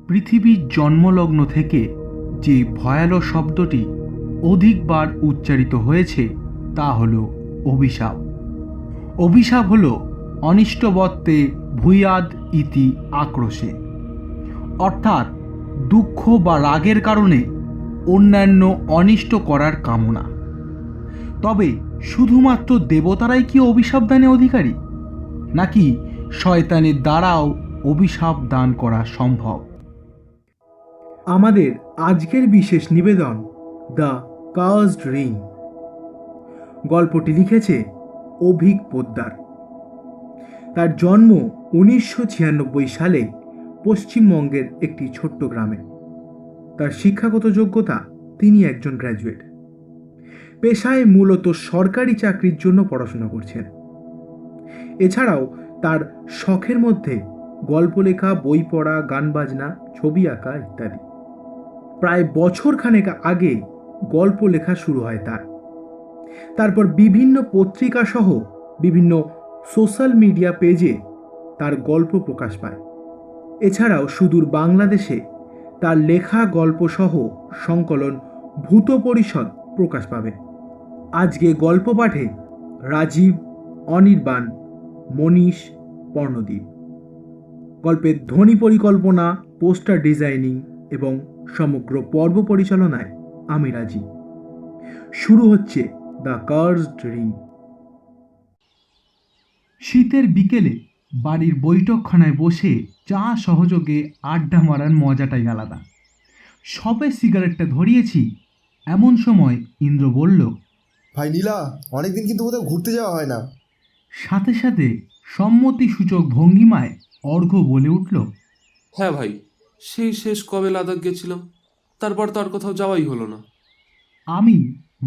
পৃথিবীর জন্মলগ্ন থেকে যে ভয়ানক শব্দটি অধিকবার উচ্চারিত হয়েছে তা হল অভিশাপ। অভিশাপ হল অনিষ্টবত্তে ভূয়াদ ইতি আক্রোশে, অর্থাৎ দুঃখ বা রাগের কারণে অন্যান্য অনিষ্ট করার কামনা। তবে শুধুমাত্র দেবতারাই কি অভিশাপ দানে অধিকারী, নাকি শয়তানের দ্বারাও অভিশাপ দান করা সম্ভব? আমাদের আজকের বিশেষ নিবেদন দ্য কার্সড রিং। গল্পটি লিখেছে অভিক পোদ্দার। তার জন্ম 1996 সালে পশ্চিমবঙ্গের একটি ছোট্ট গ্রামে। তার শিক্ষাগত যোগ্যতা, তিনি একজন গ্র্যাজুয়েট। পেশায় মূলত সরকারি চাকরির জন্য পড়াশোনা করছেন। এছাড়াও তার শখের মধ্যে গল্প লেখা, বই পড়া, গান বাজনা, ছবি আঁকা ইত্যাদি। প্রায় বছরখানেক আগে গল্প লেখা শুরু হয় তার। তারপর বিভিন্ন পত্রিকা সহ বিভিন্ন সোশ্যাল মিডিয়া পেজে তার গল্প প্রকাশ পায়। এছাড়াও সুদূর বাংলাদেশে তার লেখা গল্প সহ সংকলন ভূত পরিষদ প্রকাশ পাবে। আজকে গল্প পাঠে রাজীব, অনির্বাণ, মনীষ, পর্ণদীপ। গল্পের ধ্বনি পরিকল্পনা, পোস্টার ডিজাইনিং এবং সমগ্র পর্ব পরিচালনায় আমি রাজীব। শুরু হচ্ছে দ্য কার্সড রিং। শীতের বিকেলে বাড়ির বৈঠকখানায় বসে চা সহযোগে আড্ডা মারার মজাটাই আলাদা। সবে সিগারেটটা ধরিয়েছি, এমন সময় ইন্দ্র বলল, ভাই নীলা, অনেকদিন কিন্তু কোথাও ঘুরতে যাওয়া হয় না। সাথে সাথে সম্মতিসূচক ভঙ্গিমায় অর্ঘ্য বলে উঠল, হ্যাঁ ভাই, সেই শেষ কবে লাদাখ গেছিলাম, তারপর তো আর কোথাও যাওয়াই হলো না। আমি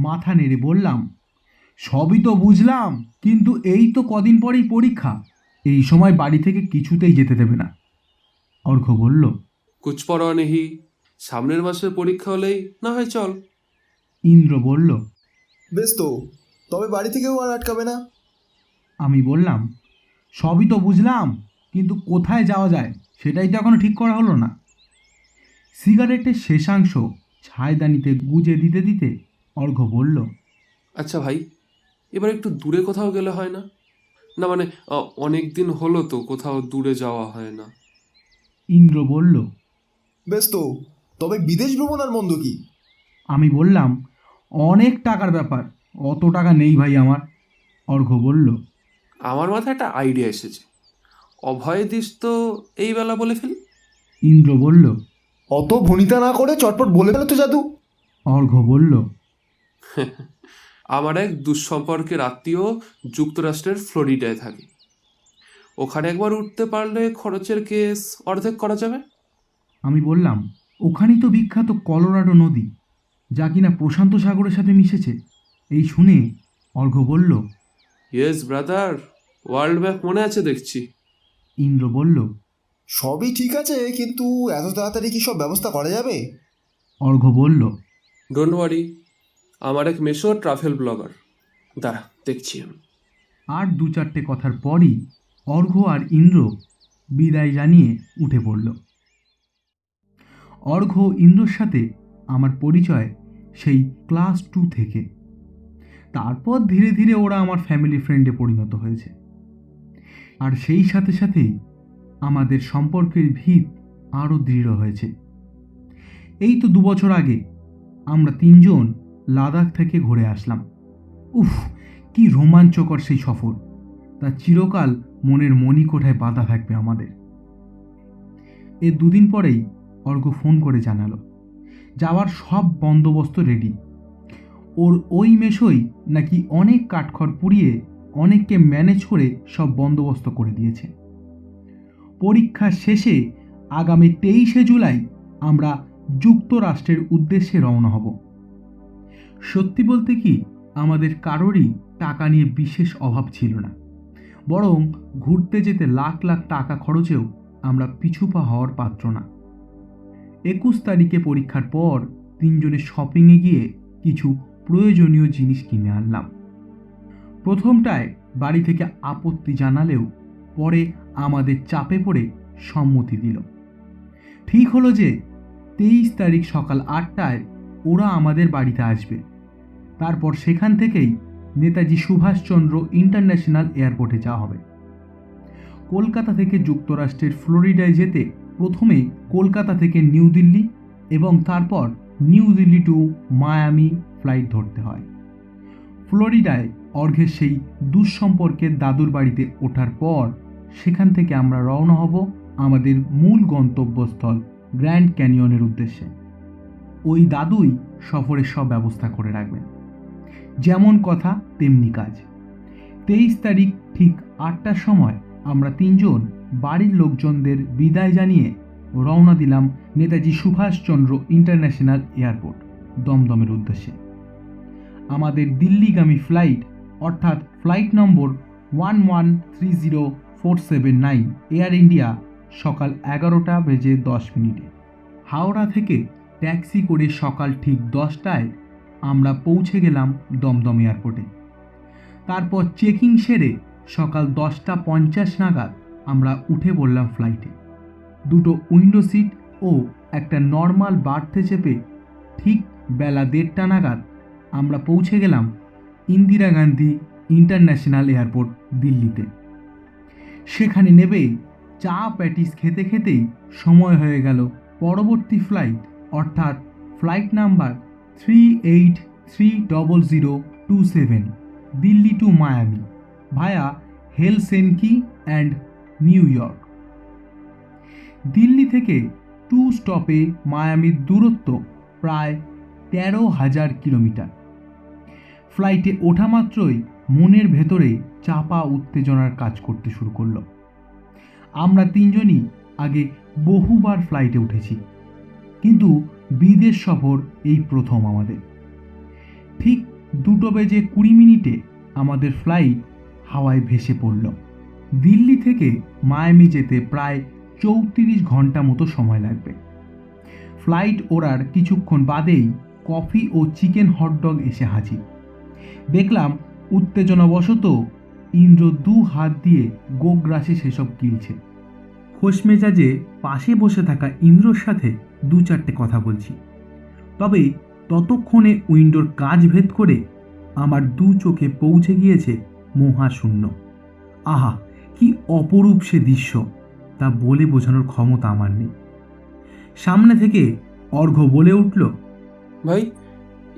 মাথা নেড়ে বললাম, সবই তো বুঝলাম, কিন্তু এই তো কদিন পরেই পরীক্ষা, এই সময় বাড়ি থেকে কিছুতেই যেতে দেবে না। অর্ঘ্য বলল, কুছ পরোয়া নেহি, সামনের মাসের পরীক্ষা হলেই না হয় চল। ইন্দ্র বলল, বেশ তো, তবে বাড়ি থেকেও আর আটকাবে না। আমি বললাম, সবই তো বুঝলাম, কিন্তু কোথায় যাওয়া যায় সেটাই তো এখনো ঠিক করা হলো না। সিগারেটের শেষাংশ ছায়দানিতে গুজে দিতে দিতে অর্ঘ্য বলল, আচ্ছা ভাই, এবার একটু দূরে কোথাও গেলে হয় না? না মানে অনেক দিন হলো তো কোথাও দূরে যাওয়া হয় না। ইন্দ্র বলল, বেশ তো, তবে বিদেশ ভ্রমণ আর মন্দ কি? আমি বললাম, অনেক টাকার ব্যাপার, অত টাকা নেই ভাই আমার। অর্ঘ্য বলল, আমার মাথায় একটা আইডিয়া এসেছে, অভয় দিস তো এই বেলা বলে ফেলি। ইন্দ্র বলল, অত ভনিতা না করে চটপট বলে ফেলো তো জাদু। অর্ঘ্য বলল, আমার এক দুঃসম্পর্কের আত্মীয় যুক্তরাষ্ট্রের ফ্লোরিডায় থাকে। ওখানে একবার উঠতে পারলে খরচের কেস অর্ধেক করা যাবে। আমি বললাম, ওখানেই তো বিখ্যাত কলোরাডো নদী, যা কিনা প্রশান্ত সাগরের সাথে মিশেছে। এই শুনে অর্ঘ্য বলল, ইয়েস ব্রাদার, ওয়ার্ল্ড ম্যাপ মনে আছে দেখছি। ইন্দ্র বলল, সবই ঠিক আছে, কিন্তু এত তাড়াতাড়ি কি সব ব্যবস্থা করা যাবে? অর্ঘ্য বলল, ডোন্ট ওয়ারি, আমার এক মেসো ট্রাভেল ব্লগার, দাঁড়া দেখছি আমি। আর দু চারটে কথার পরই অর্ঘ্য আর ইন্দ্র বিদায় জানিয়ে উঠে পড়ল। অর্ঘ্য ইন্দ্রর সাথে আমার পরিচয় সেই ক্লাস 2 থেকে। তারপর ধীরে ধীরে ওরা আমার ফ্যামিলি ফ্রেন্ডে পরিণত হয়েছে। আর সেই সাথে সাথেই আমাদের সম্পর্কের ভিত আরও দৃঢ় হয়েছে। এই তো 2 বছর আগে আমরা 3 জন লাদাখ থেকে ঘুরে আসলাম। উফ, কি রোমাঞ্চকর সেই সফর! তা চিরকাল মনের মণিকোঠায় বাঁধা থাকবে আমাদের। এর 2 দিন পরেই অর্ঘ্য ফোন করে জানালো, যাওয়ার সব বন্দোবস্ত রেডি। ওর ওই মেশোই নাকি অনেক কাঠখড় পুড়িয়ে অনেককে ম্যানেজ করে সব বন্দোবস্ত করে দিয়েছে। পরীক্ষা শেষে আগামী 23শে জুলাই আমরা যুক্তরাষ্ট্রের উদ্দেশ্যে রওনা হব। সত্যি বলতে কি, আমাদের কারোরই টাকা নিয়ে বিশেষ অভাব ছিল না, বরং ঘুরতে যেতে লাখ লাখ টাকা খরচেও আমরা পিছুপা হওয়ার পাত্র না। 21 তারিখে পরীক্ষার পর 3 জনে শপিংয়ে গিয়ে কিছু প্রয়োজনীয় জিনিস কিনে আনলাম। প্রথমটায় বাড়ি থেকে আপত্তি জানালেও পরে আমাদের চাপে পড়ে সম্মতি দিল। ঠিক হলো যে 23 তারিখ সকাল 8টায় ওরা আমাদের বাড়িতে আসবে। তারপর সেখান থেকেই নেতাজি সুভাষচন্দ্র ইন্টারন্যাশনাল এয়ারপোর্টে যাওয়া হবে। কলকাতা থেকে যুক্তরাষ্ট্রের ফ্লোরিডায় যেতে প্রথমে কলকাতা থেকে নিউ দিল্লি এবং তারপর New Delhi to Miami flight ধরতে হয়। ফ্লোরিডায় অর্ঘের সেই দুঃসম্পর্কের দাদুর বাড়িতে ওঠার পর সেখান থেকে আমরা রওনা হব আমাদের মূল গন্তব্যস্থল গ্র্যান্ড ক্যানিয়নের উদ্দেশ্যে। ওই দাদুই সফরের সব ব্যবস্থা করে রাখবেন। যেমন কথা তেমনি কাজ। 23 তারিখ ঠিক 8টার সময় আমরা 3জন বাড়ির লোকজনদের বিদায় জানিয়ে রওনা দিলাম নেতাজি সুভাষচন্দ্র ইন্টারন্যাশনাল এয়ারপোর্ট দমদমের উদ্দেশ্যে। আমাদের দিল্লিগামী ফ্লাইট অর্থাৎ ফ্লাইট নম্বর 1130479 এয়ার ইন্ডিয়া সকাল 11:10 হাওড়া থেকে ট্যাক্সি করে সকাল ঠিক 10টায় আমরা পৌঁছে গেলাম দমদম এয়ারপোর্টে। তারপর চেকিং সেরে সকাল 10:50 নাগাদ আমরা উঠে পড়লাম ফ্লাইটে। দুটো উইন্ডো সিট ও একটা নর্মাল বার্থে চেপে ঠিক বেলা 1:30 নাগাদ আমরা পৌঁছে গেলাম ইন্দিরা গান্ধী ইন্টারন্যাশনাল এয়ারপোর্ট দিল্লিতে। সেখানে নেবে চা প্যাটিস খেতে খেতেই সময় হয়ে গেল পরবর্তী ফ্লাইট অর্থাৎ flight number 383027 Delhi to Miami via Helsinki and New York. Delhi থেকে 2 স্টপে মায়ামির দূরত্ব প্রায় 13,000 কিলোমিটার। ফ্লাইটে ওঠা মাত্রই মনের ভেতরে চাপা উত্তেজনার কাজ করতে শুরু করলো। আমরা 3জনই আগে বহুবার ফ্লাইটে উঠেছি, কিন্তু বিদেশ সফর এই প্রথম আমাদের। ঠিক 2:20 আমাদের ফ্লাইট হাওয়ায় ভেসে পড়ল। দিল্লি থেকে মায়ামি যেতে প্রায় 34 ঘন্টা মতো সময় লাগবে। ফ্লাইট ওড়ার কিছুক্ষণ বাদেই কফি ও চিকেন হটডগ এসে হাজির। দেখলাম উত্তেজনাবশত ইন্দ্র 2 হাত দিয়ে গোগ্রাসে সেসব গিলছে। খোশ মেজাজে পাশে বসে থাকা ইন্দ্রর সাথে 2-4টে কথা বলছি। তবে ততক্ষণে উইন্ডোর কাঁচ ভেদ করে আমার 2 চোখে পৌঁছে গিয়েছে মহাশূন্য। আহা, কি অপরূপ সে দৃশ্য, তা বলে বোঝানোর ক্ষমতা আমার নেই। সামনে থেকে অর্ঘ্য বলে উঠল, ভাই,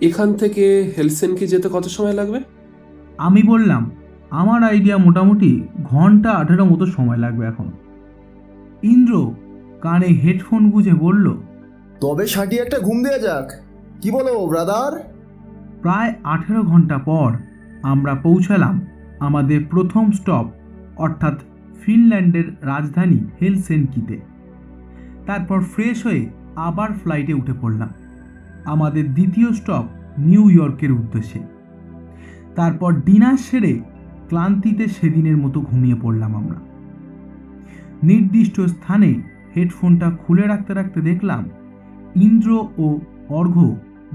এখান থেকে হেলসিঙ্কি যেতে কত সময় লাগবে? আমি বললাম, আমার আইডিয়া মোটামুটি ঘন্টা 18 মতো সময় লাগবে এখন। ইন্দ্র কানে হেডফোন গুঁজে বলল, তবে সাঁটি একটা ঘুম দেওয়া যাক, কি বলো ব্রাদার? প্রায় 18 ঘন্টা পর আমরা পৌঁছালাম আমাদের প্রথম স্টপ অর্থাৎ ফিনল্যান্ডের রাজধানী হেলসিঙ্কিতে। তারপর ফ্রেশ হয়ে আবার ফ্লাইটে উঠে পড়লাম আমাদের দ্বিতীয় স্টপ নিউ ইয়র্কের উদ্দেশ্যে। তারপর ডিনার সেরে ক্লান্তিতে সেদিনের মতো ঘুমিয়ে পড়লাম আমরা। নির্দিষ্ট স্থানে হেডফোনটা খুলে রাখতে রাখতে দেখলাম ইন্দ্র ও অর্ঘ্য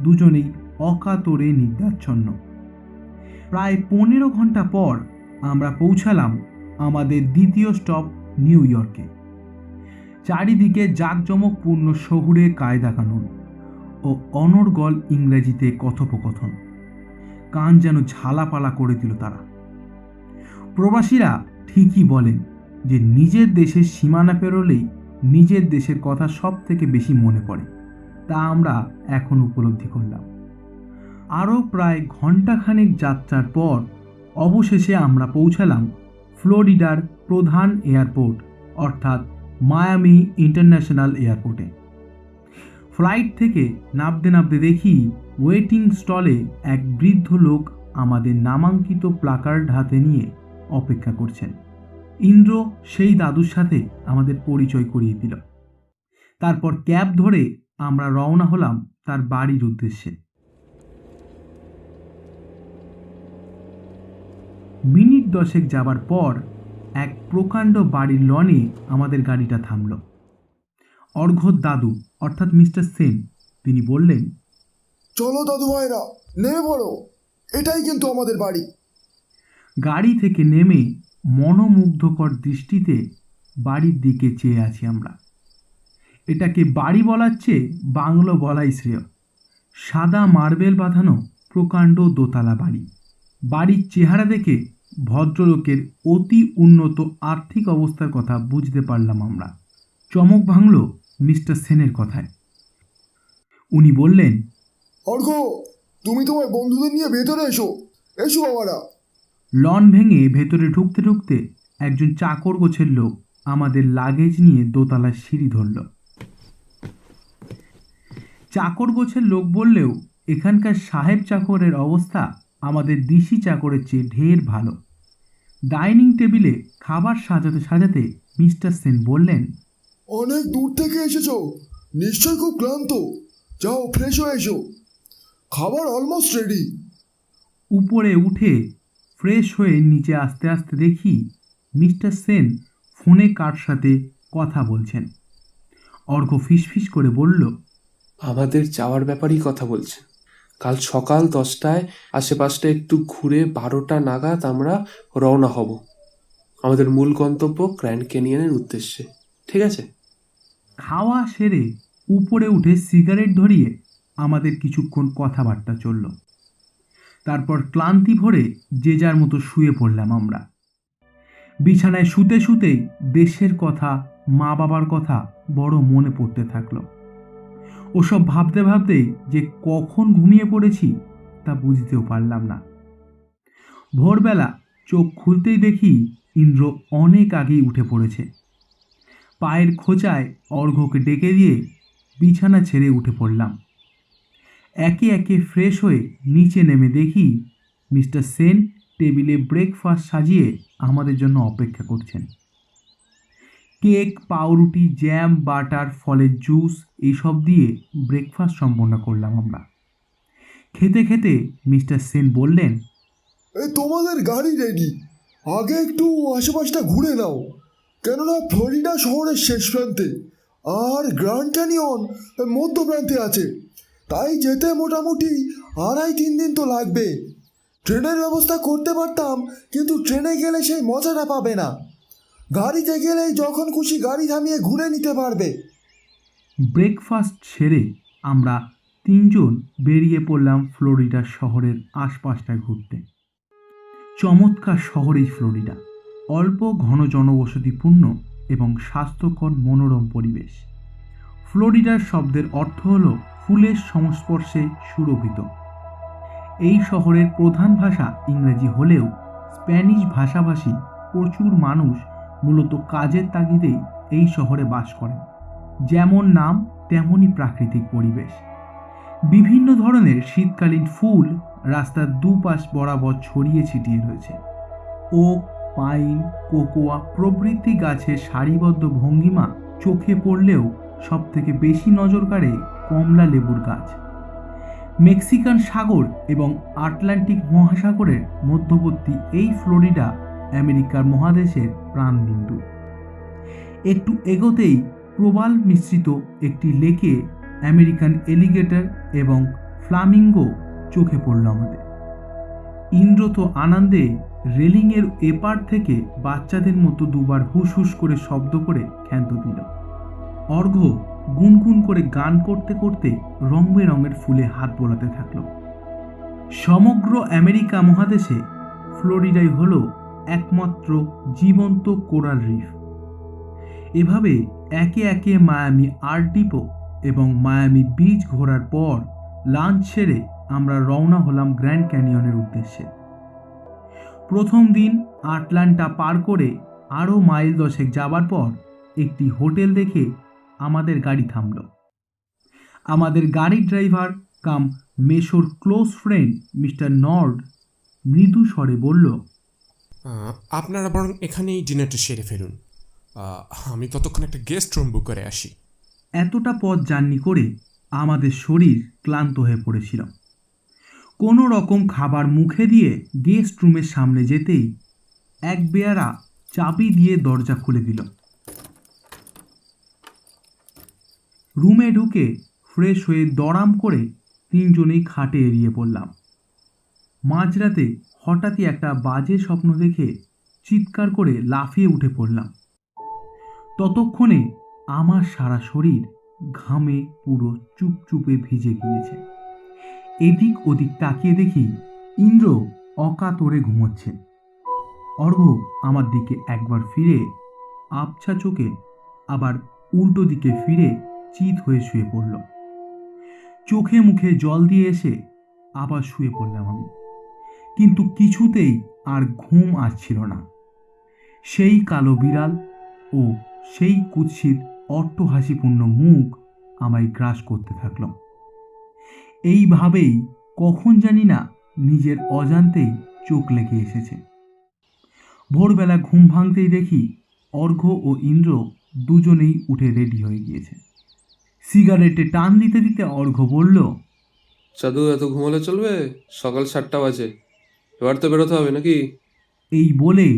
দুজনেই অকাতরে নিদ্রাচ্ছন্ন। প্রায় 15 ঘন্টা পর আমরা পৌঁছালাম আমাদের দ্বিতীয় স্টপ নিউ ইয়র্কে। চারিদিকে জাঁকজমকপূর্ণ শহুরে কায়দা কানুন ও অনর্গল ইংরেজিতে কথোপকথন। কান যেন ঝালাপালা করে দিল তারা। প্রবাসীরা ঠিকই বলেন যে নিজের দেশের সীমানা পেরোলেই নিজের দেশের কথা সব থেকে বেশি মনে পড়ে। তা আমরা এখন উপলব্ধি করলাম। আরও প্রায় ঘণ্টাখানেক যাত্রার পর অবশেষে আমরা পৌঁছালাম ফ্লোরিডার প্রধান এয়ারপোর্ট অর্থাৎ মায়ামি ইন্টারন্যাশনাল এয়ারপোর্টে। ফ্লাইট থেকে নামতে নামতে দেখি ওয়েটিং স্টলে এক বৃদ্ধ লোক আমাদের নামাঙ্কিত প্লাকার্ড হাতে নিয়ে অপেক্ষা করছেন। ইন্দ্র সেই দাদুর সাথে আমাদের পরিচয় করিয়ে দিল। তারপর ক্যাব ধরে আমরা রওনা হলাম তার বাড়ির উদ্দেশ্যে। মিনিট 10 যাবার পর এক প্রকাণ্ড বাড়ির লনে আমাদের গাড়িটা থামল। অর্ঘ্যর দাদু অর্থাৎ মিস্টার সেন তিনি বললেন, চলো দাদু ভাইরা, নেমে পড়ো, এটাই কিন্তু আমাদের বাড়ি। গাড়ি থেকে নেমে মনোমুগ্ধকর দৃষ্টিতে বাড়ির দিকে চেয়ে আছি আমরা। এটাকে বাড়ি বলার চেয়ে বাংলো বলাই শ্রেয়। সাদা মার্বেল বাঁধানো প্রকাণ্ড দোতলা বাড়ি। বাড়ির চেহারা দেখে ভদ্রলোকের অতি উন্নত আর্থিক অবস্থার কথা বুঝতে পারলাম আমরা। চমক ভাঙল মিস্টার সেনের কথায়। উনি বললেন, অর্ঘ, তুমি তোমার বন্ধুদের নিয়ে ভেতরে এসো। এসো বাবারা। লন ভেঙে ভেতরে ঢুকতে ঢুকতে একজন চাকর গোছের লোক আমাদের লাগেজ নিয়ে দোতলার সিঁড়ি ধরল। চাকর গোছের লোক বললেও এখানকার সাহেব চাকরের অবস্থা আমাদের দিশি চাকরের চেয়ে ঢের ভালো। ডাইনিং টেবিলে খাবার সাজাতে সাজাতে মিস্টার সেন বললেন, অনেক দূর থেকে এসেছো, নিশ্চয় খুব ক্লান্ত। যাও ফ্রেশ হয়ে এসো, খাবার অলমোস্ট রেডি। উপরে উঠে ফ্রেশ হয়ে নিচে আসতে আসতে দেখি মিস্টার সেন ফোনে কার সাথে কথা বলছেন। অর্ঘ ফিসফিস করে বলল, আমাদের যাওয়ার ব্যাপারেই কথা বলছেন। কাল সকাল 10টায় আশেপাশটা একটু ঘুরে 12টা নাগাদ আমরা রওনা হব আমাদের মূল গন্তব্য গ্র্যান্ড ক্যানিয়নের উদ্দেশ্যে। ঠিক আছে? খাওয়া সেরে উপরে উঠে সিগারেট ধরিয়ে আমাদের কিছুক্ষণ কথাবার্তা চলল। তারপর ক্লান্তি ভরে যে যার মতো শুয়ে পড়লাম আমরা। বিছানায় শুতে শুতেই দেশের কথা, মা বাবার কথা বড় মনে পড়তে থাকলো। ওসব ভাবতে ভাবতেই যে কখন ঘুমিয়ে পড়েছি তা বুঝতেও পারলাম না। ভোরবেলা চোখ খুলতেই দেখি ইন্দ্র অনেক আগেই উঠে পড়েছে। পায়ের খোঁচায় অর্ঘ্যকে ডেকে দিয়ে বিছানা ছেড়ে উঠে পড়লাম। একে একে ফ্রেশ হয়ে নিচে নেমে দেখি মিস্টার সেন টেবিলে ব্রেকফাস্ট সাজিয়ে আমাদের জন্য অপেক্ষা করছেন। কেক, পাউরুটি, জ্যাম, বাটার, ফলের জুস এইসব দিয়ে ব্রেকফাস্ট সম্পন্ন করলাম আমরা। খেতে খেতে মিস্টার সেন বললেন, তোমাদের গাড়ি রেডি। আগে একটু আশেপাশটা ঘুরে নাও, কেননা ফ্লোরিডা শহরের শেষ প্রান্তে আর গ্র্যান্ড ক্যানিয়ন মধ্য প্রান্তে আছে। তাই যেতে মোটামুটি 2.5-3 দিন তো লাগবে। ট্রেনের ব্যবস্থা করতে পারতাম, কিন্তু ট্রেনে গেলে সেই মজাটা পাবে না। গাড়িতে গেলেই যখন খুশি গাড়ি থামিয়ে ঘুরে নিতে পারবে। ব্রেকফাস্ট সেরে আমরা 3জন বেরিয়ে পড়লাম ফ্লোরিডা শহরের আশপাশটা ঘুরতে। চমৎকার শহর এই ফ্লোরিডা। অল্প ঘন জনবসতিপূর্ণ এবং স্বাস্থ্যকর মনোরম পরিবেশ। ফ্লোরিডার শব্দের অর্থ হল ফুলের সংস্পর্শে সুরভিত। এই শহরের প্রধান ভাষা ইংরেজি হলেও স্প্যানিশ ভাষাভাষী প্রচুর মানুষ মূলত কাজের তাগিদেই এই শহরে বাস করেন। যেমন নাম তেমনই প্রাকৃতিক পরিবেশ। বিভিন্ন ধরনের শীতকালীন ফুল রাস্তার দুপাশ বরাবর ছড়িয়ে ছিটিয়ে রয়েছে। ওক, পাইন, কোকোয়া প্রভৃতি গাছের সারিবদ্ধ ভঙ্গিমা চোখে পড়লেও সবথেকে বেশি নজর কাড়ে কমলা লেবুর গাছ। মেক্সিকান সাগর এবং আটলান্টিক মহাসাগরের মধ্যবর্তী এই ফ্লোরিডা আমেরিকার মহাদেশের প্রাণবিন্দু। একটু এগোতেই প্রবাল মিশ্রিত একটি লেকে আমেরিকান এলিগেটর এবং ফ্লামিঙ্গো চোখে পড়ল আমাদের। ইন্দ্র তো আনন্দে রেলিংয়ের এপার থেকে বাচ্চাদের মতো দুবার হুস হুস করে শব্দ করে ক্ষান্ত দিল। অর্ঘ্য গুনগুন করে গান করতে করতে রং বেরঙের ফুলে হাত বোলাতে থাকল। সমগ্র আমেরিকা মহাদেশে ফ্লোরিডাই হলো একমাত্র জীবন্ত কোরাল রিফ। এভাবে একে একে মায়ামি আর্ট ডিপো এবং মায়ামি বিচ ঘোরার পর লাঞ্চ সেরে আমরা রওনা হলাম গ্র্যান্ড ক্যানিয়নের উদ্দেশ্যে। প্রথম দিন আটলান্টা পার করে আরও মাইল 10 যাবার পর একটি হোটেল দেখে আমাদের গাড়ি থামল। আমাদের গাড়ির ড্রাইভার কাম মেশোর ক্লোজ ফ্রেন্ড মিস্টার নর্ড মৃদু স্বরে বলল, আপনারা বরং এখানেই ডিনারটা সেরে ফেলুন। আমি ততক্ষণ একটা গেস্ট রুম বুক করে আসি। এতটা পথ জার্নি করে আমাদের শরীর ক্লান্ত হয়ে পড়েছিল। কোনো রকম খাবার মুখে দিয়ে গেস্ট রুমের সামনে যেতেই এক বেয়ারা চাবি দিয়ে দরজা খুলে দিল। রুমে ঢুকে ফ্রেশ হয়ে দড়াম করে 3জনেই খাটে এড়িয়ে পড়লাম। মাঝরাতে হঠাৎই একটা বাজে স্বপ্ন দেখে চিৎকার করে লাফিয়ে উঠে পড়লাম। ততক্ষণে আমার সারা শরীর ঘামে পুরো চুপচুপে ভিজে গিয়েছে। এদিক ওদিক তাকিয়ে দেখি ইন্দ্র অকাতরে ঘুমোচ্ছে। অর্ঘ্য আমার দিকে একবার ফিরে আবছা চোখে, আবার উল্টো দিকে ফিরে চিত হয়ে শুয়ে পড়ল। চোখে মুখে জল দিয়ে এসে আবার শুয়ে পড়লাম আমি, কিন্তু কিছুতেই আর ঘুম আসছিল না। সেই কালো বিড়াল ও সেই কুৎসিত অট্টহাসিপূর্ণ মুখ আমায় গ্রাস করতে থাকলো। এইভাবেই কখন জানি না নিজের অজান্তেই চোখ লেগে এসেছে। ভোরবেলা ঘুম ভাঙতেই দেখি অর্ঘ্য ও ইন্দ্র দুজনেই উঠে রেডি হয়ে গিয়েছে। সিগারেটে টান দিতে দিতে অর্ঘ্য বলল, চাঁদু, এত ঘুমালে চলবে? সকাল 7টা বাজে, এবার তো বেরোতে হবে নাকি? এই বলে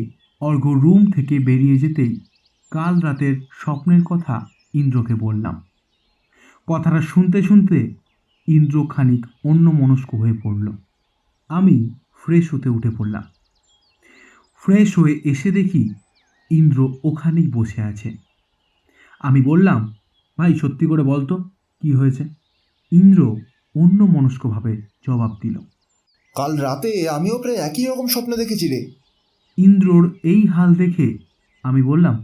অর্ঘ্য রুম থেকে বেরিয়ে যেতেই কাল রাতের স্বপ্নের কথা ইন্দ্রকে বললাম। কথাটা শুনতে শুনতে ইন্দ্র খানিক অন্যমনস্ক হয়ে পড়ল। আমি ফ্রেশ হতে উঠে পড়লাম। ফ্রেশ হয়ে এসে দেখি ইন্দ্র ওখানেই বসে আছে। আমি বললাম, ভাই সত্যি করে বলতো কি হয়েছে? ইন্দ্র অন্যমনস্কভাবে জবাব দিল, কাল রাতে আমিও প্রায় একই রকম স্বপ্ন দেখেছি রে। ইন্দ্রর এই হাল দেখে আমি বললাম,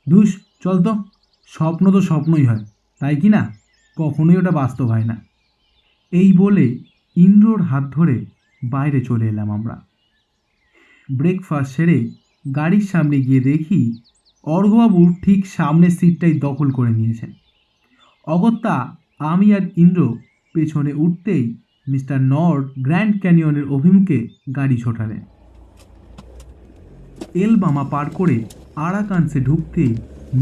ধুস চল তো, স্বপ্ন তো স্বপ্নই হয়, তাই কি না? কখনোই ওটা বাস্তব হয় না। এই বলে ইন্দ্রর হাত ধরে বাইরে চলে এলাম আমরা। ব্রেকফাস্ট সেরে গাড়ির সামনে গিয়ে দেখি অর্ঘ্যবাবু ঠিক সামনের সিটটাই দখল করে নিয়েছেন। অগত্যা আমি আর ইন্দ্র পেছনে উঠতেই মিস্টার নর্ড গ্র্যান্ড ক্যানিয়নের অভিমুখে গাড়ি ছোটালেন। এলবামা পার করে আরাকানসে ঢুকতেই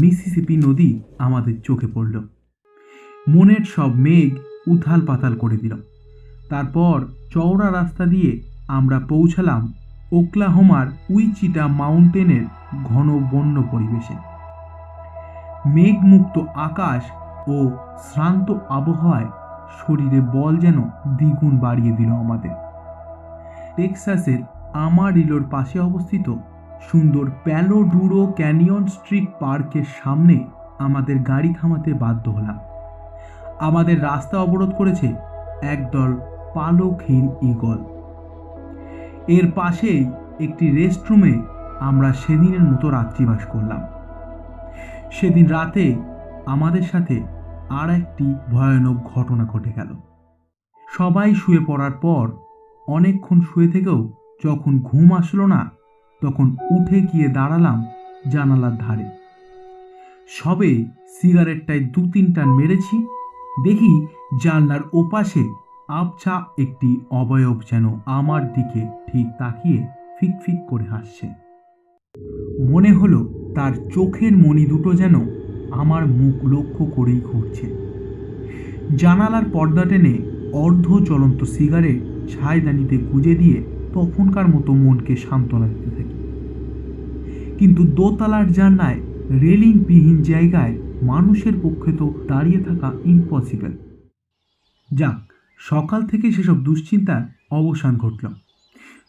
মিসিসিপি নদী আমাদের চোখে পড়ল। মনের সব মেঘ উথাল পাতাল করে দিল। তারপর চওড়া রাস্তা দিয়ে আমরা পৌঁছালাম ওকলাহোমার উইচিটা মাউন্টেনের ঘন বন্য পরিবেশে। মেঘমুক্ত আকাশ ও শ্রান্ত আবহাওয়ায় শরীরে বল যেন দ্বিগুণ বাড়িয়ে দিল আমাদের। টেক্সাসের আমারিলোর পাশে অবস্থিত সুন্দর প্যালো ডুরো ক্যানিয়ন স্ট্রিট পার্কের সামনে আমাদের গাড়ি থামাতে বাধ্য হলাম। আমাদের রাস্তা অবরোধ করেছে একদল পালকহীন ঈগল। এর পাশেই একটি রেস্টরুমে আমরা সেদিনের মতো রাত্রিবাস করলাম। সেদিন রাতে আমাদের সাথে আর একটি ভয়ানক ঘটনা ঘটে গেল। সবাই শুয়ে পড়ার পর অনেকক্ষণ শুয়ে থেকেও যখন ঘুম আসলো না, তখন উঠে গিয়ে দাঁড়ালাম জানালার ধারে। সবে সিগারেটটায় 2-3 টান মেরেছি, দেখি জানলার ওপাশে আবছা একটি অবয়ব যেন আমার দিকে ঠিক তাকিয়ে ফিকফিক করে হাসছে। মনে হলো তার চোখের মণি দুটো যেন আমার মুখ লক্ষ্য করেই ঘুরছে। জানালার পর্দা টেনে অর্ধ জ্বলন্ত সিগারেট ছাইদানিতে গুজে দিয়ে তখনকার মতো মনকে সান্ত্বনা দিতে থাকি। কিন্তু দোতলার জানলায় রেলিংবিহীন জায়গায় মানুষের পক্ষে তো দাঁড়িয়ে থাকা ইম্পসিবল। যাক, সকাল থেকে সেসব দুশ্চিন্তার অবসান ঘটল।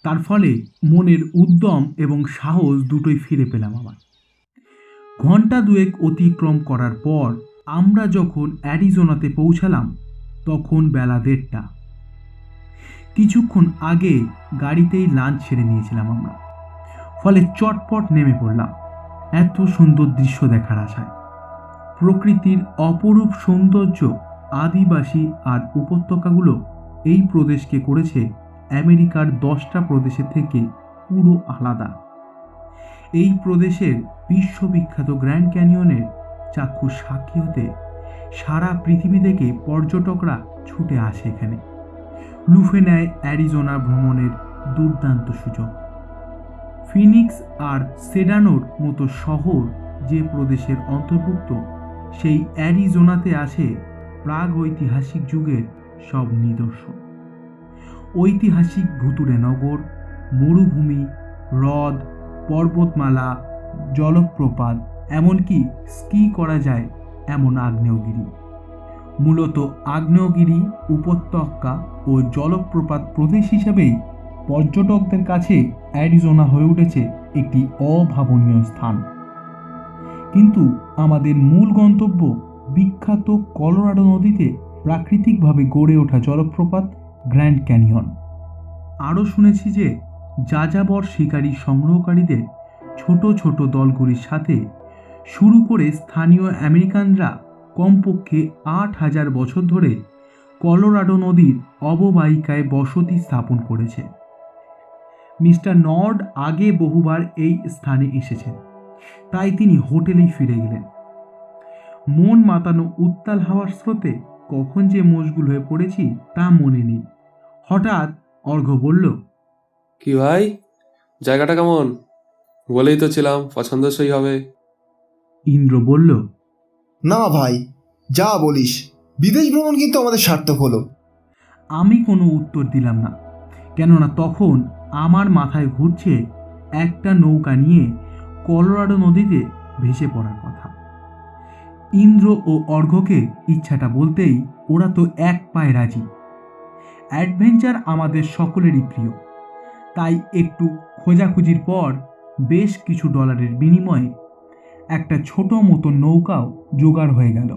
তার ফলে মনের উদ্যম এবং সাহস দুটোই ফিরে পেলাম আবার। ঘন্টা 2 অতিক্রম করার পর আমরা যখন অ্যারিজোনাতে পৌঁছালাম তখন বেলা 1:30। কিছুক্ষণ আগে গাড়িতেই লাঞ্চ সেরে নিয়েছিলাম আমরা, ফলে চটপট নেমে পড়লাম এত সুন্দর দৃশ্য দেখার আশায়। প্রকৃতির অপরূপ সৌন্দর্য, আদিবাসী আর উপত্যকাগুলো এই প্রদেশকে করেছে আমেরিকার 10টা প্রদেশের থেকে পুরো আলাদা। এই প্রদেশের বিশ্ববিখ্যাত গ্র্যান্ড ক্যানিয়নের চাক্ষুষ সাক্ষী হতে সারা পৃথিবী থেকে পর্যটকরা ছুটে আসে এখানে। লুফে নেয় অ্যারিজোনা ভ্রমণের দুর্দান্ত সুযোগ। ফিনিক্স আর সেডানোর মতো শহর যে প্রদেশের অন্তর্ভুক্ত, সেই অ্যারিজোনাতে আসে প্রাগৈতিহাসিক যুগের সব নিদর্শন। ঐতিহাসিক ভুতুড়ে নগর, মরুভূমি, হ্রদ, পর্বতমালা, জলপ্রপাত, এমনকি স্কি করা যায় এমন আগ্নেয়গিরি। মূলত আগ্নেয়গিরি, উপত্যকা ও জলপ্রপাত প্রদেশ হিসেবেই পর্যটকদের কাছে অ্যারিজোনা হয়ে উঠেছে একটি অভাবনীয় স্থান। কিন্তু আমাদের মূল গন্তব্য বিখ্যাত কলোরাডো নদীতে প্রাকৃতিকভাবে গড়ে ওঠা জলপ্রপাত গ্র্যান্ড ক্যানিয়ন। আরও শুনেছি যে যাযাবর শিকারী সংগ্রহকারীদের ছোট ছোট দলগুলির সাথে শুরু করে স্থানীয় আমেরিকানরা কমপক্ষে 8,000 বছর ধরে কলোরাডো নদীর অববাহিকায় বসতি স্থাপন করেছে। মিস্টার নর্ড আগে বহুবার এই স্থানে এসেছেন, তাই তিনি হোটেলেই ফিরে গেলেন। মন মাতানো উত্তাল হাওয়ার স্রোতে কখন যে মশগুল হয়ে পড়েছি তা মনে নেই। হঠাৎ অর্ঘ্য বলল, কি ভাই, জায়গাটা কেমন? বলেই তো ছিলাম পছন্দসই হবে। ইন্দ্র বলল, না ভাই, যা বলিস, বিদেশ ভ্রমণ কিন্তু আমাদের সার্থক হলো। আমি কোনো উত্তর দিলাম না, কেননা তখন আমার মাথায় ঘুরছে একটা নৌকা নিয়ে কলোরাডো নদীতে ভেসে পড়ার কথা। ইন্দ্র ও অর্ঘ্যকে ইচ্ছাটা বলতেই ওরা তো এক পায়ে রাজি। অ্যাডভেঞ্চার আমাদের সকলেরই প্রিয়, তাই একটু খোঁজাখুঁজির পর বেশ কিছু ডলারের বিনিময়ে একটা ছোট মতো নৌকাও জোগাড় হয়ে গেল।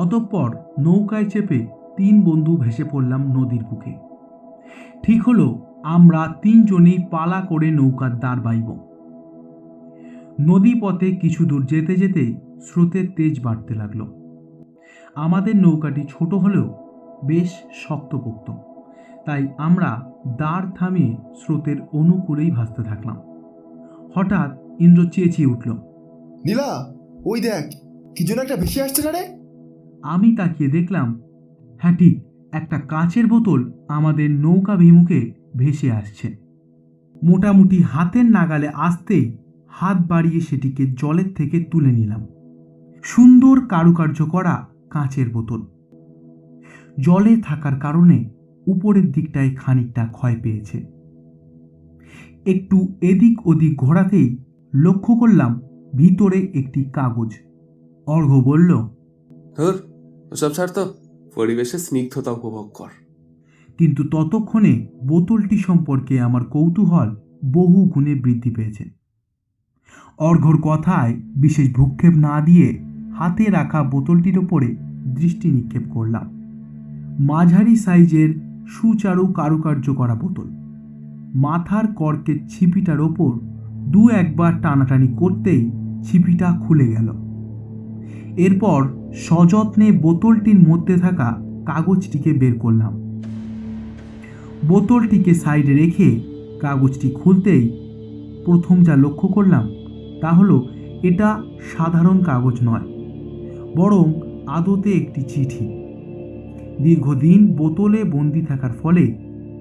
অতঃপর নৌকায় চেপে 3 বন্ধু ভেসে পড়লাম নদীর বুকে। ঠিক হলো আমরা 3 জনেই পালা করে নৌকার দাঁড় বাইব। নদী পথে কিছু দূর যেতে যেতে স্রোতের তেজ বাড়তে লাগলো। আমাদের নৌকাটি ছোট হলেও বেশ শক্তপোক্ত, তাই আমরা দাঁড় থামিয়ে স্রোতের অনুকূলেই ভাসতে থাকলাম। হঠাৎ ইন্দ্র চেঁচিয়ে উঠল, নীলা, ওই দেখ, কি যেন একটা ভেসে আসছে না রে। আমি তাকিয়ে দেখলাম, হ্যাঁ ঠিক, একটা কাঁচের বোতল আমাদের নৌকা বিমুখে ভেসে আসছে। মোটামুটি হাতের নাগালে আসতেই হাত বাড়িয়ে সেটিকে জলের থেকে তুলে নিলাম। সুন্দর কারুকার্য করা কাঁচের বোতল। জলে থাকার কারণে উপরের দিকটায় খানিকটা ক্ষয় পেয়েছে। একটু এদিক ওদিক ঘোরাতেই লক্ষ্য করলাম ভিতরে একটি কাগজ। অর্ঘ্য বলল, ধর ওসব ছাড় তো, পরিবেশের স্নিগ্ধতা উপভোগ কর। কিন্তু ততক্ষণে বোতলটি সম্পর্কে আমার কৌতূহল বহু গুণে বৃদ্ধি পেয়েছে। অর্ঘ্যর কথায় বিশেষ ভ্রুক্ষেপ না দিয়ে হাতে রাখা বোতলটির ওপরে দৃষ্টি নিক্ষেপ করলাম। মাঝারি সাইজের সুচারু কারুকার্য করা বোতল। মাথার কর্কের ছিপিটার ওপর 2-1 বার টানাটানি করতেই ছিপিটা খুলে গেল। এরপর সযত্নে বোতলটির মধ্যে থাকা কাগজটিকে বের করলাম। বোতলটিকে সাইডে রেখে কাগজটি খুলতেই প্রথম যা লক্ষ্য করলাম তা হলো এটা সাধারণ কাগজ নয়, বরং আদতে একটি চিঠি। দীর্ঘদিন বোতলে বন্দি থাকার ফলে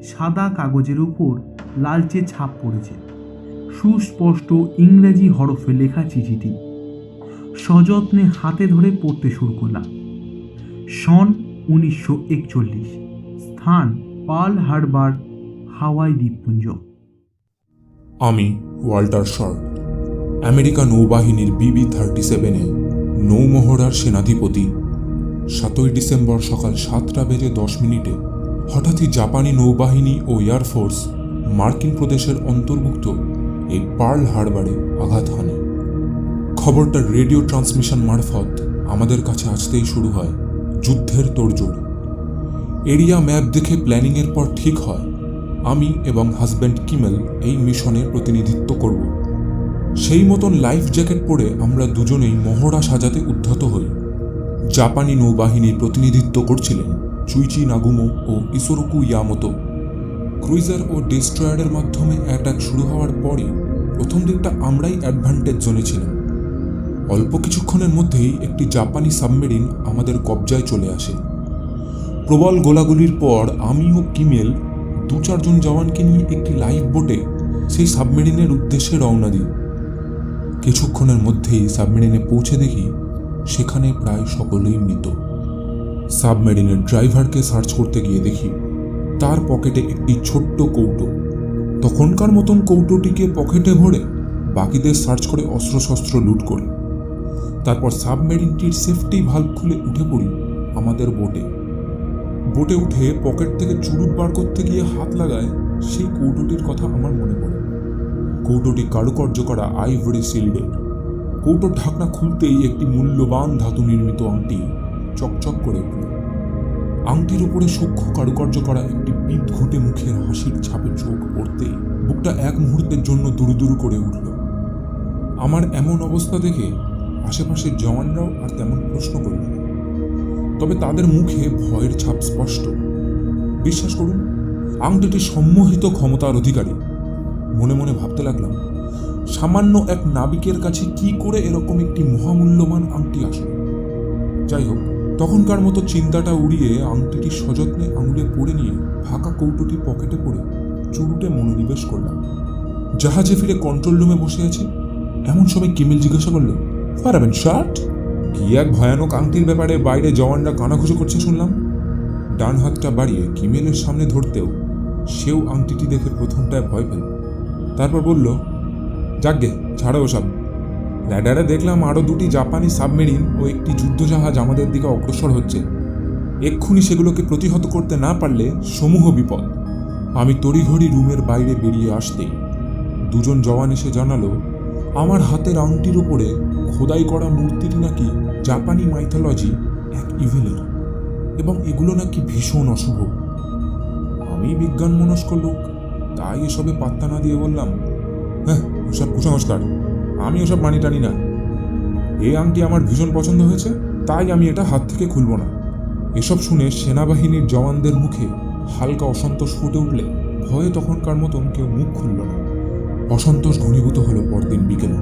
সাদা কাগজের উপর লালচে ছাপ পড়েছে। সুস্পষ্ট ইংরেজি হরফে লেখা চিঠিটি। সযত্নে হাতে ধরে পড়তে শুরু করলাম। সন 1941, স্থান পার্ল হারবার, হাওয়াই দ্বীপপুঞ্জ। আমি ওয়াল্টার শর্ট, আমেরিকা নৌবাহিনীর BB-37-এ নৌমহড়ার সেনাধিপতি। 7ই ডিসেম্বর সকাল 7:10 হঠাৎই জাপানি নৌবাহিনী ও এয়ারফোর্স মার্কিন প্রদেশের অন্তর্ভুক্ত এই পার্ল হারবারে আঘাত হানে। খবরটা রেডিও ট্রান্সমিশন মারফত আমাদের কাছে আসতেই শুরু হয় যুদ্ধের তোড়জোড়। এরিয়া ম্যাপ দেখে প্ল্যানিংয়ের পর ঠিক হয় আমি এবং হাজব্যান্ড কিমেল এই মিশনের প্রতিনিধিত্ব করব। সেই মতন লাইফ জ্যাকেট পরে আমরা দুজনেই মহড়া সাজাতে উদ্ধত হই। জাপানি নৌবাহিনীর প্রতিনিধিত্ব করছিলেন চুইচি নাগুমো ও ইসোরোকু ইয়ামোতো। ক্রুইজার ও ডেস্ট্রয়ারের মাধ্যমে অ্যাটাক শুরু হওয়ার পরই প্রথম দিকটা আমরাই অ্যাডভান্টেজ জোনে ছিলাম। অল্প কিছুক্ষণের মধ্যেই একটি জাপানি সাবমেরিন আমাদের কবজায় চলে আসে। প্রবল গোলাগুলির পর আমি ও কিমেল 2-4 জন জওয়ানকে নিয়ে একটি লাইফ বোটে সেই সাবমেরিনের উদ্দেশ্যে রওনা দিই। কিছুক্ষণের মধ্যেই সাবমেরিনে পৌঁছে দেখি সেখানে প্রায় সকলেই মৃত। সাবমেরিনের ড্রাইভারকে সার্চ করতে গিয়ে দেখি তার পকেটে একটি ছোট্ট কৌটো। তখনকার মতন কৌটোটিকে পকেটে ভরে বাকিদের সার্চ করে অস্ত্রশস্ত্র লুট করি। তারপর সাবমেরিনটির সেফটি ভালভ খুলে উঠে পড়ি আমাদের বোটে। বোটে উঠে পকেট থেকে চুরুট বার করতে গিয়ে হাত লাগায় সেই কৌটোটির কথা আমার মনে পড়ে। কৌটোটি কারুকার্য করা আইভরি শিল্ডের। কৌটোর ঢাকনা খুলতেই একটি মূল্যবান ধাতু নির্মিত আংটি চকচক করে উঠল। আংটির উপরে সূক্ষ্ম কারুকার্য করা একটি বিদঘুটে মুখের হাসির ছাপে চোখ পড়তেই বুকটা এক মুহূর্তের জন্য দুরুদুরু করে উঠল। আমার এমন অবস্থা দেখে আশেপাশের জওয়ানরাও আর তেমন প্রশ্ন করল না, তবে তাদের মুখে ভয়ের ছাপ স্পষ্ট। বিশ্বাস করুন, আংটিটি সম্মোহিত ক্ষমতার অধিকারী। মনে মনে ভাবতে লাগলাম, সামান্য এক নাবিকের কাছে কি করে এরকম একটি মহামূল্যবান আংটি আসলো। যাই হোক, তখনকার মতো চিন্তাটা উড়িয়ে আংটিটি সযত্নে আঙুলে পড়ে নিয়ে ফাঁকা কৌটোটি পকেটে পড়ে চুরুটে মনোনিবেশ করলাম। জাহাজে ফিরে কন্ট্রোল রুমে বসে আছি, এমন সময় কিমেল জিজ্ঞাসা করলো, পারাবেন শার্ট? কি এক ভয়ানক আংটির ব্যাপারে বাইরে জওয়ানরা কানাঘুষো করছে শুনলাম। ডান হাতটা বাড়িয়ে কিমেলের সামনে ধরতেও সেও আংটিটি দেখে প্রথমটায় ভয় পেল, তারপর বলল, যাকগে ছাড়ো ওসব। র্যাডারে দেখলাম আরও 2টি জাপানি সাবমেরিন ও একটি যুদ্ধজাহাজ আমাদের দিকে অগ্রসর হচ্ছে। এক্ষুনি সেগুলোকে প্রতিহত করতে না পারলে সমূহ বিপদ। আমি তড়িঘড়ি রুমের বাইরে বেরিয়ে আসতেই 2জন জওয়ান এসে জানালো, আমার হাতের আংটির উপরে খোদাই করা মূর্তিটি নাকি জাপানি মাইথোলজি এক ইভিলের, এবং এগুলো নাকি ভীষণ অশুভ। আমি বিজ্ঞান মনস্ক লোক, তাই এসবে পাত্তা না দিয়ে বললাম, হ্যাঁ ওসব কুসংস্কার, আমি ওসব মানি টানি না। এই আংটি আমার ভীষণ পছন্দ হয়েছে, তাই আমি এটা হাত থেকে খুলব না। এসব শুনে সেনাবাহিনীর জওয়ানদের মুখে হালকা অসন্তোষ ফুটে উঠলে ভয়ে তখনকার মতন কেউ মুখ খুলল না। অসন্তোষ ঘনীভূত হলো পরদিন বিকেলে,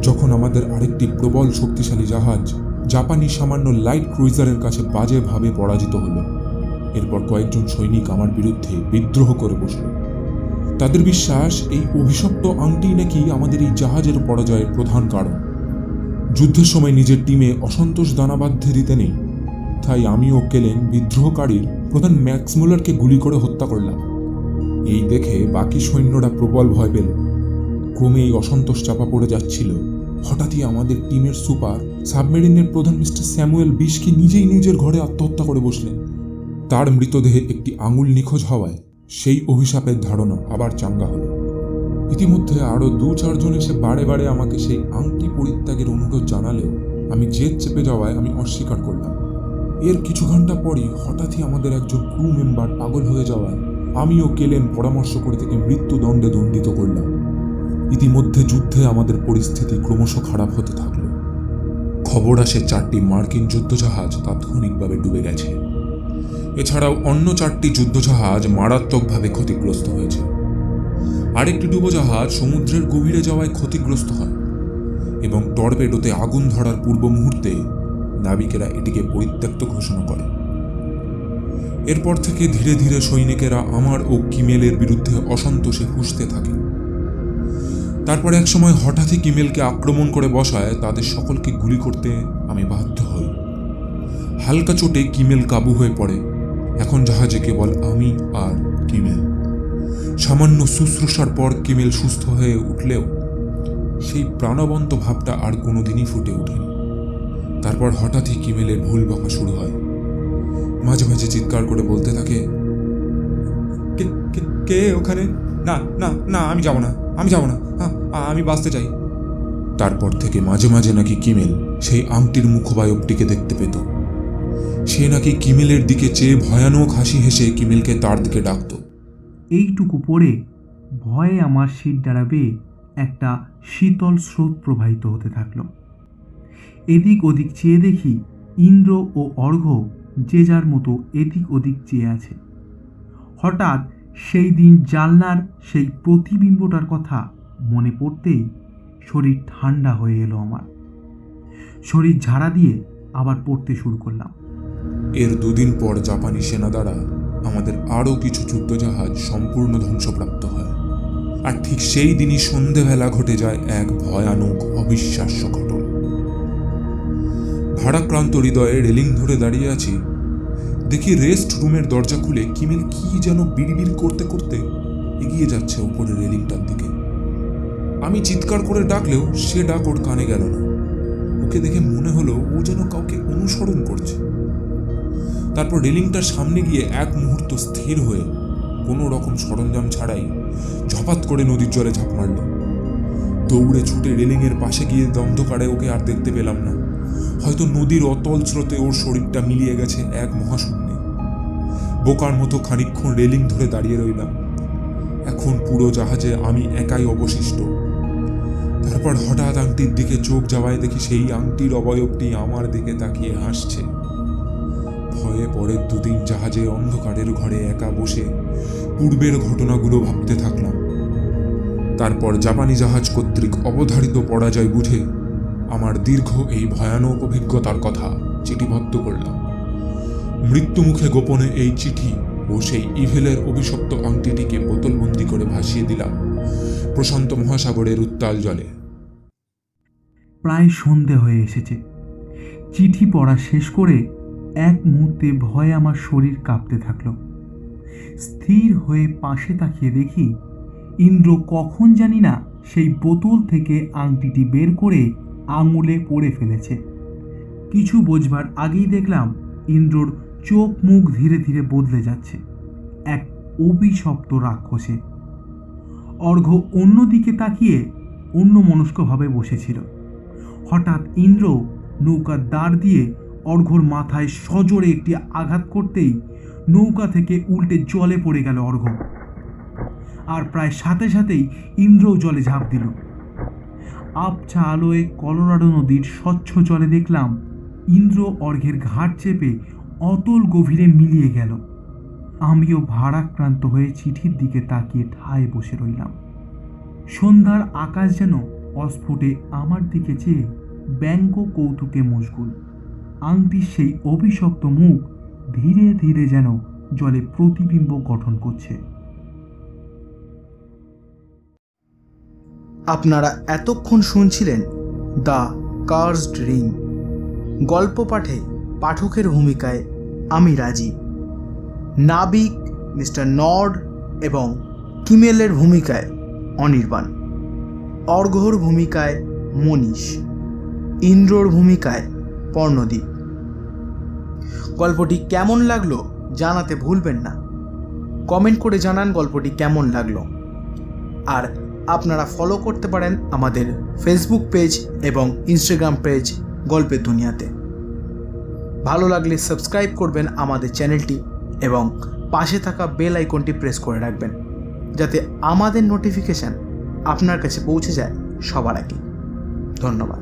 যখন আমাদের আরেকটি প্রবল শক্তিশালী জাহাজ জাপানি সামান্য লাইট ক্রুইজারের কাছে বাজেভাবে পরাজিত হলো। এরপর কয়েকজন সৈনিক আমার বিরুদ্ধে বিদ্রোহ করে বসল। তাদের বিশ্বাস, এই অভিশপ্ত আংটি নাকি আমাদের এই জাহাজের পরাজয়ের প্রধান কারণ। যুদ্ধের সময় নিজের টিমে অসন্তোষ দানা বাঁধতে দিতে নেই, তাই আমি ও কেলেন বিদ্রোহকারীর প্রধান ম্যাক্স মুলারকে গুলি করে হত্যা করলাম। এই দেখে বাকি সৈন্যরা প্রবল ভয় পেল। ক্রমে এই অসন্তোষ চাপা পড়ে যাচ্ছিল। হঠাৎই আমাদের টিমের সুপার সাবমেরিনের প্রধান মিস্টার স্যামুয়েল বিশকি নিজেই নিজের ঘরে আত্মহত্যা করে বসলেন। তার মৃতদেহে একটি আঙুল নিখোঁজ হওয়ায় সেই অভিশাপের ধারণা আবার চাঙ্গা হলো। ইতিমধ্যে আরও 2-4 জন এসে বারে বারে আমাকে সেই আংটি পরিত্যাগের অনুরোধ জানালেও আমি জেদ চেপে যাওয়ায় আমি অস্বীকার করলাম। এর কিছু ঘন্টা পরই হঠাৎই আমাদের একজন ক্রু মেম্বার পাগল হয়ে যাওয়ায় আমি ও কেলেন পরামর্শ করে তাকে মৃত্যুদণ্ডে দণ্ডিত করলাম। ইতিমধ্যে যুদ্ধে আমাদের পরিস্থিতি ক্রমশ খারাপ হতে থাকলো। খবর আসে 4টি মার্কিন যুদ্ধজাহাজ তাৎক্ষণিকভাবে ডুবে গেছে। এছাড়াও অন্য 4টি যুদ্ধজাহাজ মারাত্মকভাবে ক্ষতিগ্রস্ত হয়েছে। আরেকটি ডুবোজাহাজ সমুদ্রের গভীরে যাওয়ায় ক্ষতিগ্রস্ত হয় এবং টর্পেডোতে আগুন ধরার পূর্ব মুহূর্তে নাবিকেরা এটিকে পরিত্যক্ত ঘোষণা করে। এরপর থেকে ধীরে ধীরে সৈনিকেরা আমার ও কিমেলের বিরুদ্ধে অসন্তোষে ফুঁসতে থাকে। তারপর একসময় হঠাৎই কিমেলকে আক্রমণ করে বসায় তাদের সকলকে গুলি করতে আমি বাধ্য হই। হালকা চোটে কিমেল কাবু হয়ে পড়ে। এখন জাহাজে কেবল আমি আর কিমেল। সামান্য শুশ্রূষার পর কিমেল সুস্থ হয়ে উঠলেও সেই প্রাণবন্ত ভাবটা আর কোনোদিনই ফুটে ওঠেনি। তারপর হঠাৎই কিমেলের ভুল বকা শুরু হয়। মাঝে মাঝে চিৎকার করে বলতে থাকে, কে ওখানে? না না না, আমি যাব না, আমি বাঁচতে চাই। তারপর থেকে মাঝে মাঝে নাকি কিমেল সেই আংটির মুখবায়কটিকে দেখতে পেত। সে নাকি কিমেলের দিকে চেয়ে ভয়ানক হাসি হেসে কিমেলকে তার দিকে ডাকত। এইটুকু পরে ভয়ে আমার শির দ্বারা বেয়ে একটা শীতল স্রোত প্রবাহিত হতে থাকলো। এদিক ওদিক চেয়ে দেখি ইন্দ্র ও অর্ঘ্য যে যার মতো এদিক ওদিক চেয়ে আছে। হঠাৎ সেই দিন জানলার সেই প্রতিবিম্বটার কথা মনে পড়তেই শরীর ঠান্ডা হয়ে এলো আমার। শরীর ঝাড়া দিয়ে আবার পড়তে শুরু করলাম। এর 2 দিন পর জাপানি সেনা দ্বারা আমাদের আরও কিছু যুদ্ধজাহাজ সম্পূর্ণ ধ্বংসপ্রাপ্ত হয়। আর ঠিক সেই দিনই সন্ধেবেলা ঘটে যায় এক ভয়ানক অবিশ্বাস্য ঘটনা। ভারাক্রান্ত হৃদয়ে রেলিং ধরে দাঁড়িয়ে আছি, দেখি রেস্ট রুমের দরজা খুলে কিমেল কি যেন বিড়বিড় করতে করতে এগিয়ে যাচ্ছে উপরে রেলিংটার দিকে। আমি চিৎকার করে ডাকলেও সে ডাক ওর কানে গেল না। ওকে দেখে মনে হলো ও যেন কাউকে অনুসরণ করছে। তারপর রেলিংটার সামনে গিয়ে এক মুহূর্ত স্থির হয়ে কোনো রকম সরঞ্জাম ছাড়াই ঝপাত করে নদীর জলে ঝাঁপ মারল। দৌড়ে ছুটে রেলিংয়ের পাশে গিয়ে অন্ধকারে ওকে আর দেখতে পেলাম না। হয়তো নদীর অতল স্রোতে ওর শরীরটা মিলিয়ে গেছে এক মহাশূন্যে। বোকার মতো খানিকক্ষণ রেলিং ধরে দাঁড়িয়ে রইলাম। এখন পুরো জাহাজে আমি একাই অবশিষ্ট। তারপর হঠাৎ আংটির দিকে চোখ যাওয়ায় দেখি সেই আংটির অবয়বটি আমার দিকে তাকিয়ে হাসছে। ভয়ে পরের দুদিন জাহাজের অন্ধকারের ঘরে একা বসে পূর্বের ঘটনাগুলো ভাবতে থাকলাম। তারপর জাপানি জাহাজ কর্তৃক অবধারিত পরাজয় বুঝে আমার দীর্ঘ এই ভয়ানক অভিজ্ঞতার কথা চিঠিবদ্ধ করলাম। মৃত্যুমুখে গোপনে এই চিঠি ও সেই ইভেলের অভিশপ্ত আংটিটিকে বোতলবন্দি করে ভাসিয়ে দিলাম প্রশান্ত মহাসাগরের উত্তাল জলে। প্রায় সন্ধে হয়ে এসেছে। চিঠি পড়া শেষ করে এক মুহূর্তে ভয়ে আমার শরীর কাঁপতে থাকল। স্থির হয়ে পাশে তাকিয়ে দেখি ইন্দ্র কখন জানি না সেই বোতল থেকে আংটিটি বের করে আঙুলে পড়ে ফেলেছে। কিছু বোঝবার আগেই দেখলাম ইন্দ্রর চোখ মুখ ধীরে ধীরে বদলে যাচ্ছে এক অভিশপ্ত রাক্ষসে। অর্ঘ্য অন্যদিকে তাকিয়ে অন্যমনস্কভাবে বসেছিল। হঠাৎ ইন্দ্র নৌকার দাঁড় দিয়ে অর্ঘ্যর মাথায় সজোরে একটি আঘাত করতেই নৌকা থেকে উল্টে জলে পড়ে গেল অর্ঘ্য। আর প্রায় সাথে সাথেই ইন্দ্রও জলে ঝাঁপ দিল। আবছা আলোয় কলোরাডো নদীর স্বচ্ছ জলে দেখলাম ইন্দ্র অর্ঘ্যের ঘাট চেপে অতল গভীরে মিলিয়ে গেল। আমিও ভারাক্রান্ত হয়ে চিঠির দিকে তাকিয়ে ঠায় বসে রইলাম। সন্ধ্যার আকাশ যেন অস্ফুটে আমার দিকে চেয়ে ব্যঙ্গ কৌতুকে মশগুল। আংটির সেই অভিশপ্ত মুখ ধীরে ধীরে যেন জলে প্রতিবিম্ব গঠন করছে। আপনারা এতক্ষণ শুনছিলেন দ্য কার্সড রিং। গল্প পাঠে পাঠকের ভূমিকায় আমি রাজীব, নাবিক মিস্টার নর্ড এবং কিমেলের ভূমিকায় অনির্বাণ, অর্ঘ্যর ভূমিকায় মনীষ, ইন্দ্রর ভূমিকায় পর্ণদীপ। গল্পটি কেমন লাগলো জানাতে ভুলবেন না। কমেন্ট করে জানান গল্পটি কেমন লাগলো। আর আপনারা ফলো করতে পারেন আমাদের ফেসবুক পেজ এবং ইনস্টাগ্রাম পেজ গল্পের দুনিয়াতে। ভালো লাগলে সাবস্ক্রাইব করবেন আমাদের চ্যানেলটি এবং পাশে থাকা বেল আইকনটি প্রেস করে রাখবেন যাতে আমাদের নোটিফিকেশান আপনার কাছে পৌঁছে যায় সবার আগে। ধন্যবাদ।